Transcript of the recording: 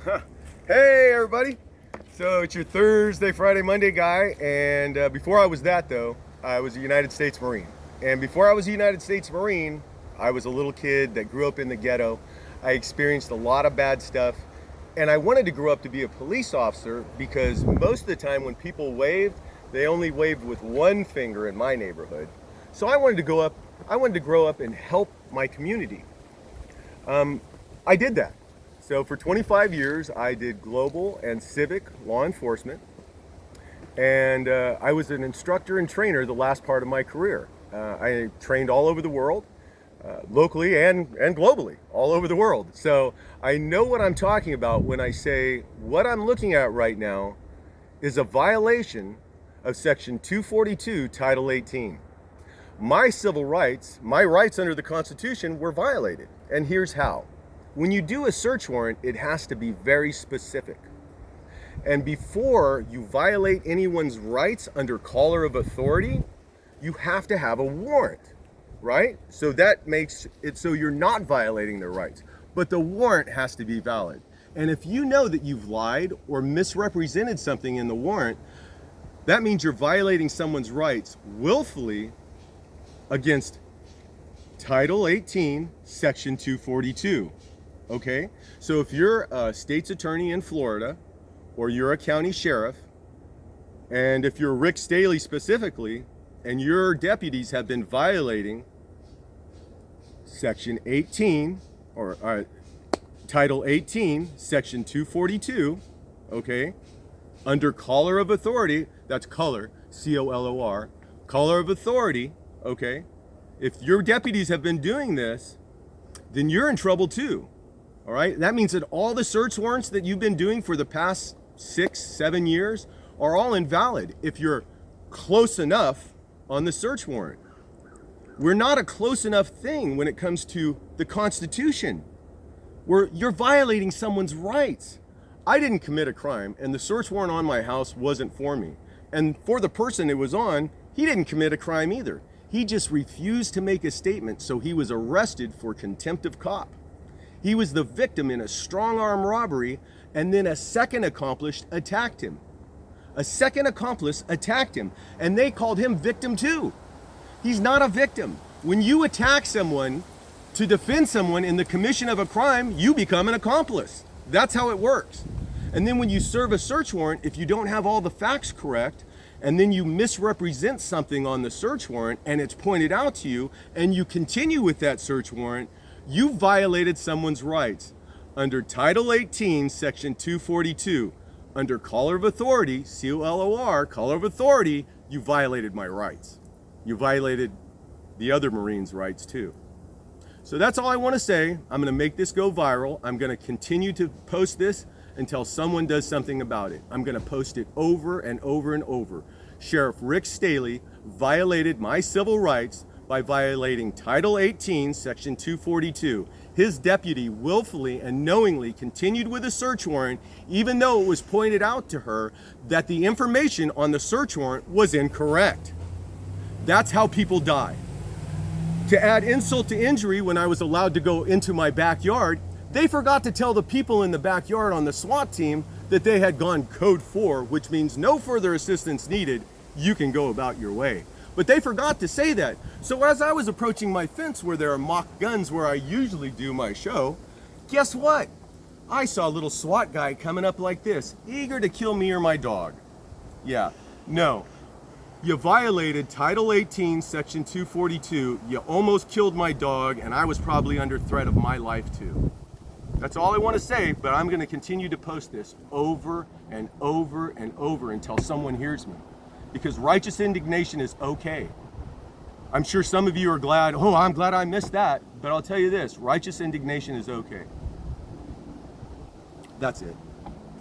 Hey everybody! So it's your Thursday, Friday, Monday guy, and before I was that though, I was a United States Marine. And before I was a United States Marine, I was a little kid that grew up in the ghetto. I experienced a lot of bad stuff, and I wanted to grow up to be a police officer because most of the time when people waved, they only waved with one finger in my neighborhood. So I wanted to grow up and help my community. I did that. So for 25 years, I did global and civic law enforcement, and I was an instructor and trainer the last part of my career. I trained all over the world, locally and globally, all over the world. So I know what I'm talking about when I say what I'm looking at right now is a violation of Section 242, Title 18. My civil rights, my rights under the Constitution were violated, and here's how. When you do a search warrant, it has to be very specific. And before you violate anyone's rights under collar of authority, you have to have a warrant, right? So that makes it so you're not violating their rights. But the warrant has to be valid. And if you know that you've lied or misrepresented something in the warrant, that means you're violating someone's rights willfully against Title 18, Section 242. Okay, so if you're a state's attorney in Florida, or you're a county sheriff, and if you're Rick Staley specifically, and your deputies have been violating Section 18, or Title 18, Section 242, okay, under collar of authority, that's color, C-O-L-O-R, collar of authority, okay, if your deputies have been doing this, then you're in trouble too. All right, that means that all the search warrants that you've been doing for the past 6-7 years are all invalid if you're close enough on the search warrant. We're not a close enough thing when it comes to the Constitution. You're violating someone's rights. I didn't commit a crime, and the search warrant on my house wasn't for me. And for the person it was on, he didn't commit a crime either. He just refused to make a statement, so he was arrested for contempt of cop. He was the victim in a strong arm robbery, and then a second accomplice attacked him. A second accomplice attacked him, and they called him victim too. He's not a victim. When you attack someone to defend someone in the commission of a crime, you become an accomplice. That's how it works. And then when you serve a search warrant, if you don't have all the facts correct, and then you misrepresent something on the search warrant, and it's pointed out to you, and you continue with that search warrant, you violated someone's rights under Title 18, Section 242. Under collar of authority, C-O-L-O-R, collar of authority, you violated my rights. You violated the other Marines' rights too. So that's all I want to say. I'm going to make this go viral. I'm going to continue to post this until someone does something about it. I'm going to post it over and over and over. Sheriff Rick Staley violated my civil rights by violating Title 18, Section 242. His deputy willfully and knowingly continued with a search warrant, even though it was pointed out to her that the information on the search warrant was incorrect. That's how people die. To add insult to injury, when I was allowed to go into my backyard, they forgot to tell the people in the backyard on the SWAT team that they had gone code 4, which means no further assistance needed, you can go about your way. But they forgot to say that. So as I was approaching my fence where there are mock guns where I usually do my show, guess what? I saw a little SWAT guy coming up like this, eager to kill me or my dog. Yeah, no. You violated Title 18, Section 242. You almost killed my dog, and I was probably under threat of my life too. That's all I want to say, but I'm going to continue to post this over and over and over until someone hears me. Because righteous indignation is okay. I'm sure some of you are glad, oh, I'm glad I missed that. But I'll tell you this, righteous indignation is okay. That's it.